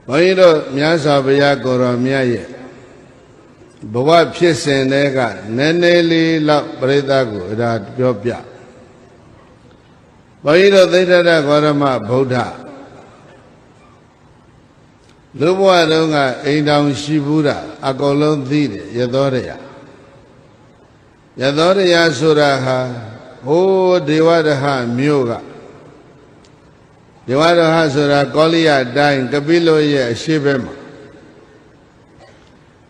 ဘုန်းကြီးတို့မြတ်စွာဘုရားကိုရောမြတ်ရဲ့ဘဝဖြစ်စဉ်တွေကနည်းနည်းလေးလောက်ပြိဿကိုဒါပြောပြဘုန်းကြီးတို့သိတ္တရဂေါရမဗုဒ္ဓလူဘဝတုန်းကအိမ်တောင်ရှိဘူးတာအကုန်လုံးသိတယ်ရသောတရားဆိုတာဟာဟိုးဒေဝရဟမြို့ကဒေဝရဟဆိုတာကောလိယတိုင်းကပိလုရဲ့အရှိဘက်မှာ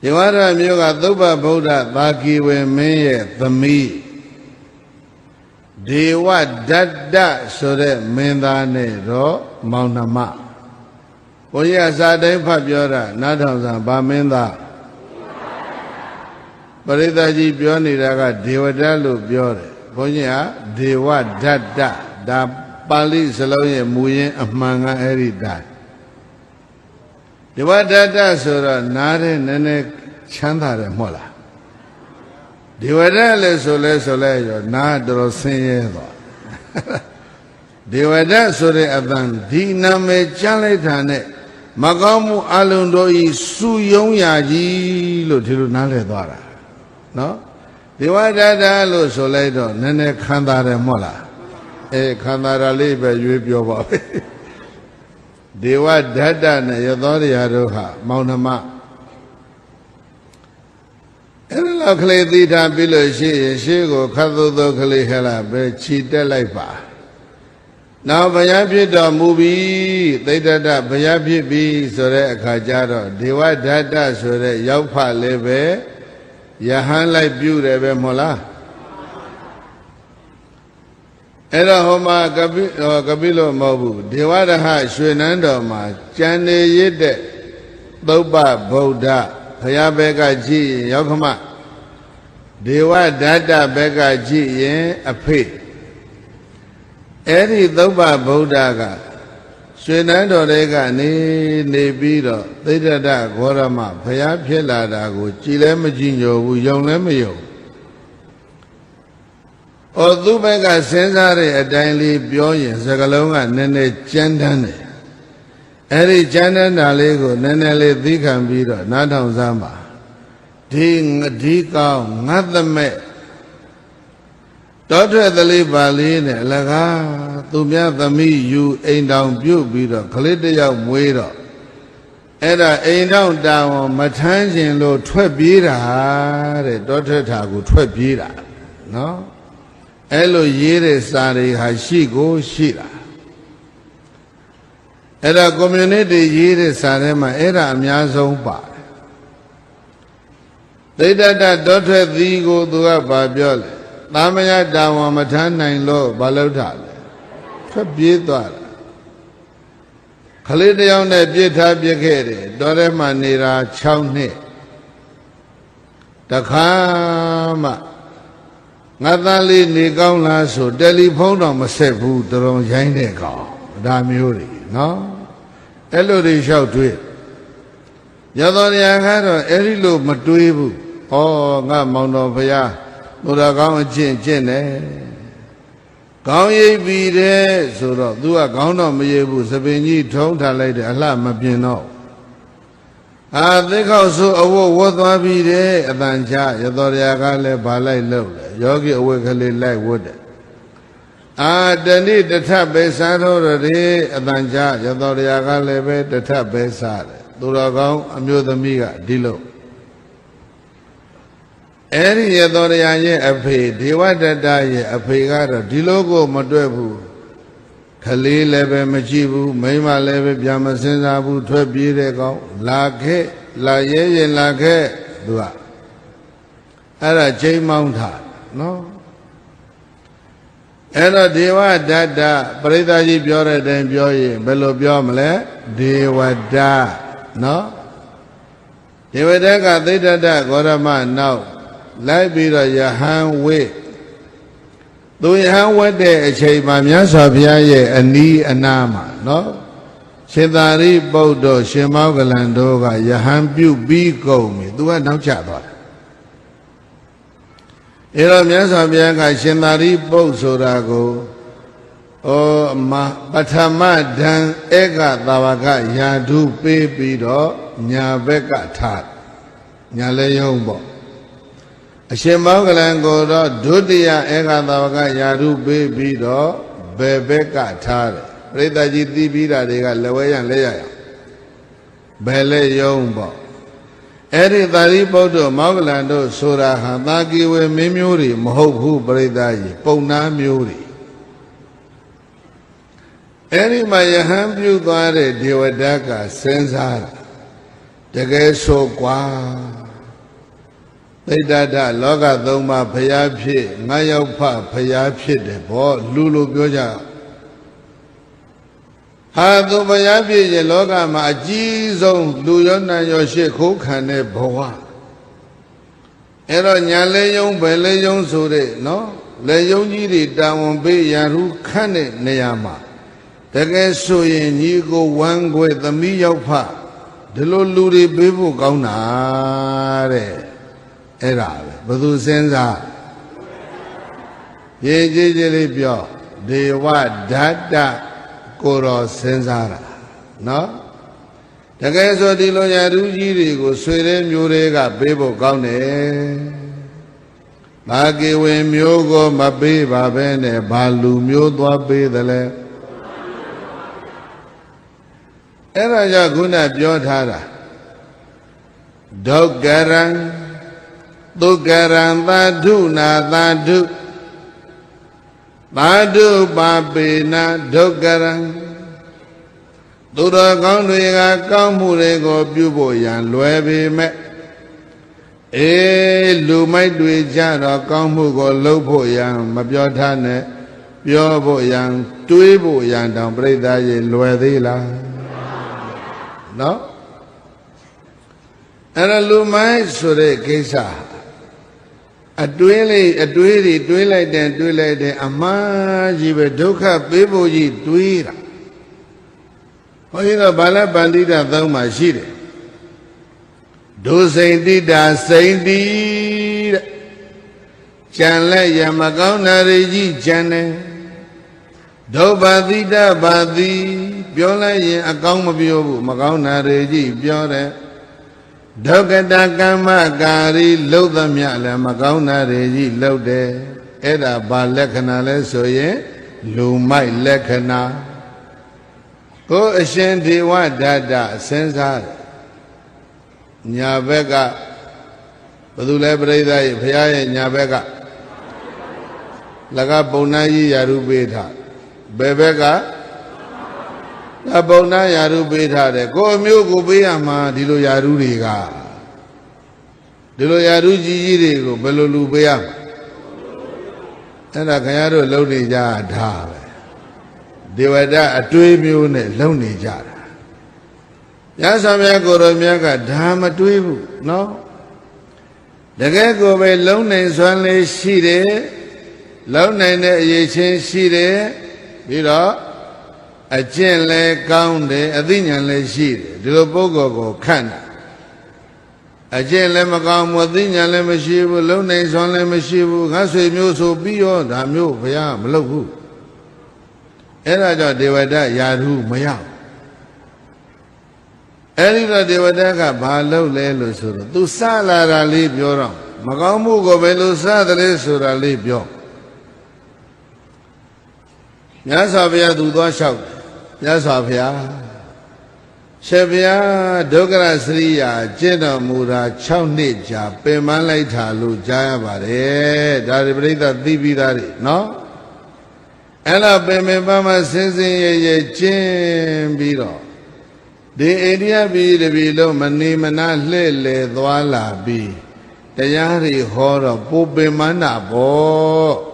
ဒေဝရမြို့ကသုဘဗုဒ္ဓသာကီဝေမင်းရဲ့သမီးဒေဝဒတ္တဆိုတဲ့မင်းသားနဲ့တော့မောင်နှမဘုရားစာတိုင်းဖတ်ပြောတာနားထောင်စားဗာမင်းသားပရိသတ်ကြီးပြောနေတာကဒေဝဒတ္တလို့ပြောတယ်ဘုန်းကြီးဟာဒေဝဒတ္တဒါပါဠိစလုံးရဲ့မူရင်းအမှန်ကအဲ့ဒီတိုင်းဒေဝဒတ္တဆိုတော့နားတဲ့နည်းနည်းချမ်းသာတယ်မဟုတ်လားဒေဝဒတ္တလည်းဆိုလဲရောနားတော်ဆင်းရဲသွားဒေဝဒတ္တဆိုတဲ့အတန်ဒီနာမည်ကြားလိုက်တာနဲ့မကောင်းမှုအလုံးတို့ဤစုယုံရာကြီးလို့ဒီလိုနားလည်သွားတာနော်ဒေဝဒတ္တလို့ဆိုလိုက်တော့နည်းနည်းခံစားတယ်မဟုတ်လားခံစားရလေးပဲရွေးပြောပါပဲဒေဝဒတ္တနဲ့ရသောတရားတို့ဟာမောင်နှမအဲ့ဒါလောက်ကလေးသီထားပြီးလို့ရှိရင်ရှေးကိုခတ်သို့သောကလေးဟဲ့လားပဲခြိတက်လိုက်ပါနောက်ဘုရားဖြစ်တော်မူပြီသိတ္တတဘုရားဖြစ်ပြီဆိုတဲ့အခါကျတော့ဒေဝဒတ္တဆိုတဲ့ရောက်ဖလည်းပဲယဟန်လိုက်ပြုတယ်ပဲမဟုတ်လားအဲ့တော့ဟိုမှာကပိလို့မဟုတ်ဘူးဒေဝရဟရွှေနန်းတော်မှာကျန်နေရတဲ့သုဘဗုဒ္ဓဘုရားဘက်ကကြည့်ရင်ရောက်ခမဒေဝဒတ္တဘက်ကကြည့်ရင်အဖေအဲ့ဒီသုဘဗုဒ္ဓကရွှေနန်းတော်တွေကနေပြီးတော့သိတ္တရဂေါရမဘုရားဖြစ်လာတာကိုကြည်လည်းမကြည်ညိုဘူးယုံလည်းမယုံသူဘက်ကစဉ်းစားတဲ့အတိုင်းလေးပြောရင်စကလုံးကနည်းနည်းကြမ်းတမ်းတယ်အဲ့ဒီကြမ်းတမ်းတာလေးကိုနည်းနည်းလေးသိခံပြီးတော့နားထောင်စမ်းပါဒီကောင်းငတ်သမဲ့တောထွက်သလေးပါလေးနဲ့အလကားသူများသမီးယူအိမ်တောင်ပြုတ်ပြီးတော့ကလေးတစ်ယောက်မွေးတော့အဲ့ဒါအိမ်တောင်တာဝန်မထမ်းခြင်းလို့ထွက်ပြေးတာတဲ့တောထွက်တာကိုထွက်ပြေးတာနော်အဲ့လိုရေးတဲ့စာတွေဟာရှိကိုရှိတာအဲ့ဒါ community ရေးတဲ့စာထဲမှာအဲ့ဒါအများဆုံးပါတယ်သိတ္တတောထွက်သည်ကိုသူကဗာပြောလဲသာမယတာဝန်မထမ်းနိုင်လို့ဘာလုပ်တာလဲထွက်ပြေးသွားတာခလေးတယောက်နဲ့ပြစ်ထားပြစ်ခဲ့တယ်တောထဲမှာနေတာ6နှစ်တခါမှငါသားလေးနေကောင်းလားဆိုတယ်လီဖုန်းတော့မဆက်ဘူးတရုံရိုင်းတဲ့ကောင်ဒါမျိုးတွေနော်အဲ့လိုတွေလျှောက်တွေးရသော်တရားကတော့အဲ့ဒီလိုမတွေးဘူးဩငါမောင်တော်ဘုရားဘုရားကောင်းအကျင့်ကျင့်တယ်ကောင်းရိပ်ပြီးတဲ့ဆိုတော့ तू ကကောင်းတော့မရိပ်ဘူးသပင်ကြီးထုံးထားလိုက်တယ်အလှမပြင်းတော့သိခောက်ဆိုအဝတ်ဝတ်သွားပြီးတဲ့အတန်ချရသော်ရကလည်းဗာလိုက်လို့လေယောဂီအဝတ်ကလေးလိုက်ဝတ်တယ်တဏိတထပဲစားတော့တယ်အတန်ချရသော်ရကလည်းပဲတထပဲစားတယ်သူတော်ကောင်းအမျိုးသမီးကဒီလိုအဲ့ဒီရသော်ရရဲ့အဖေဒေဝဒတ္တရဲ့အဖေကတော့ဒီလိုကိုမတွက်ဘူးခလေးလည်းပဲမကြည့်ဘူးမိန်းမလည်းပဲပြန်မစင်စားဘူးထွက်ပြေးတဲ့ကောင်လာခဲ့လာရဲရင်လာခဲ့သူကအဲ့ဒါချိန်မောင်းထားနော်အဲ့တော့ဒေဝဒတ္တပရိသတ်ကြီးပြောတဲ့အတိုင်းပြောရင်ဘယ်လိုပြောမလဲဒေဝဒ္ဒနော်ဒေဝဒ္ဒကသိတ္တတဂေါရမနောက်လိုက်ပြီးတော့ယဟန်ဝိသူယဟန်ဝတ်တဲ့အချိန်မှာမြတ်စွာဘုရားရဲ့အနီးအနားမှာနော်ရှင်သာရိပုတ္တရာရှင်မောဂလန်တို့ကယဟန်ပြုပြီးကုန်ပြီသူကနောက်ကျသွားတယ်အဲ့တော့မြတ်စွာဘုရားကရှင်သာရိပုတ္တဆိုတာကို ပထမဒံဧကသာဝကယာဓုပေးပြီးတော့ညာဘက်ကထားညာလဲယုံပေါ့အရှင်မောဂလန်ကိုတော့ဒုတိယဧကသာဝကယာဓုပေးပြီးတော့ဘယ်ဘက်ကထားတယ်ပရိသတ်ကြီးသိပြီးတာတွေကလက်ဝဲရန်လဲရရဘယ်လဲယုံပေါ့အဲ့ဒီသာရိပုတ္တမောဂလန်တို့ဆိုတာဟာသာကိဝေမင်းမျိုးတွေမဟုတ်ဘူးပရိသတ်ကြီးပုံနာမျိုးတွေအဲ့ဒီမှာယဟန်ပြုသွားတဲ့ဒေဝဒတ်ကစဉ်းစားတာတကယ်ဆိုကွာသိတ္တဒလောကသုံးပါးဖျားဖြစ်ငါရောက်ဖဖျားဖြစ်တယ်ဗောလူလိုပြောကြဟာသူဖျားဖြစ်ရင်လောကမှာအကြီးဆုံးလူရောနတ်ရောရှစ်ခိုးခံတဲ့ဘဝအဲ့တော့ညာလဲယုံဘယ်လဲယုံဆိုတဲ့နော်လဲယုံကြီးတွေတာဝန်ပေးရဟုခန့်တဲ့နေရာမှာတကယ်ဆိုရင်ညီကိုဝမ်းခွဲသမီးရောက်ဖဒီလိုလူတွေပေးဖို့ကောင်းတာတဲ့အဲ့ဒါပဲဘယ်သူစဉ်းစားရေးကြည့်ကြလေးပြောဒေဝဓာတကိုတော်စဉ်းစားတာနော်တကယ်ဆိုဒီလိုရာထူးကြီးတွေကိုဆွေတဲ့မျိုးတွေကပေးဖို့ကောင်းတယ်ဘာကေဝင်မျိုးကိုမပေးပါပဲနဲ့ဘာလူမျိုးသွားပေးတယ်လဲအဲ့ဒါကြောင့်ခုနပြောထားတာဒုက္ကရံဒုက္ကရံသာဓုနာသာဓုသာဓုပါပေနာဒုက္ကရံသူတော်ကောင်းတွေကကောင်းမှုတွေကိုပြုဖို့ရန်လွယ်ပေမဲ့လူမိုက်တွေကြတော့ကောင်းမှုကိုလုပ်ဖို့ရန်မပြောထားနဲ့ပြောဖို့ရန်တွေးဖို့ရန်တောင်ပြိဿရေလွယ်သေးလားနော်အဲ့ဒါလူမိုက်ဆိုတဲ့ကိစ္စအတွင်းလေးအတွေးတွေတွေးလိုက်တဲ့အမှားကြီးပဲဒုက္ခပေးဖို့ကြီးတွေးတာဘုန်းကြီးတို့ဗာလပန္တိတသုံးမှာရှိတယ်ဒုစိန်တိတာစိန်တိတဲ့ကြံလက်ရမကောင်းတာတွေကြီးကြံတယ်ဒုဗ္ဗတိတဘာတိပြောလိုက်ရင်အကောင်းမပြောဘူးမကောင်းတာတွေကြီးပြောတယ်ဒုက္ကတကမ္မကာရီလှုပ်သမျှလည်းမကောင်းတာတွေကြီးလှုပ်တယ်အဲ့ဒါဘာလက္ခဏာလဲဆိုရင်လူမိုက်လက္ခဏာကိုအရှင်ဒေဝဒတ္တစဉ်းစားတယ်ညာဘက်ကဘယ်သူလဲပြိဿရဲ့ဘုရားရဲ့ညာဘက်ကလကပုံနာကြီးယာရုပေးထားဘယ်ဘက်ကပုံနာယာရုပေးထားတယ်ကိုအမျိုးကိုပေးရမှာဒီလိုယာရုတွေကဒီလိုယာရုကြီးကြီးတွေကိုဘယ်လိုလူပေးရမှာအဲ့ဒါခင်ဗျားတို့လုံနေကြတာပဲဒေဝဒအတွေးမျိုးနဲ့လုံနေကြတာရသဗျာကိုရောမြတ်ကဒါမတွေးဘူးနော်တကယ်ကိုပဲလုံနိုင်စွမ်းလေးရှိတယ်လုံနိုင်တဲ့အရေးချင်းရှိတယ်ပြီးတော့အကျင့်လည်းကောင်းတယ်အသိဉာဏ်လည်းရှိတယ်ဒီလိုပုဂ္ဂိုလ်ကိုခန့်တာအကျင့်လည်းမကောင်းဘူးအသိဉာဏ်လည်းမရှိဘူးလုံနိုင်စွမ်းလည်းမရှိဘူးငါဆွေမျိုးဆိုပြီးရောဒါမျိုးဘုရားမလုပ်ဘူးအဲ့ဒါကြောင့်ဒေဝဒယာထုမရဘူးအဲ့ဒီတော့ဒေဝဒကဘာလုပ်လဲလို့ဆိုတော့သူစလာတာလေးပြောတော့မကောင်းမှုကိုဘယ်လိုစသလဲဆိုတာလေးပြောမြတ်စွာဘုရားသူသွားလျှောက်မြတ်စွာဘုရားရှင်ဘုရားဒုက္ခရစရိယာကျင့်တော်မူတာ6နှစ်ကြာပင်ပန်းလိုက်တာလို့ကြားရပါတယ်ဒါတွေပြိဿသိပြီးသားတွေနော်အဲ့တော့ပင်ပန်းမှစင်စင်ရဲရဲကျင့်ပြီးတော့ဒီအိန္ဒိယပြည်တပြည်လုံးမနေမနာလှဲ့လေသွားလာပြီးတရားတွေဟောတော့ပူပင်မနာပေါ့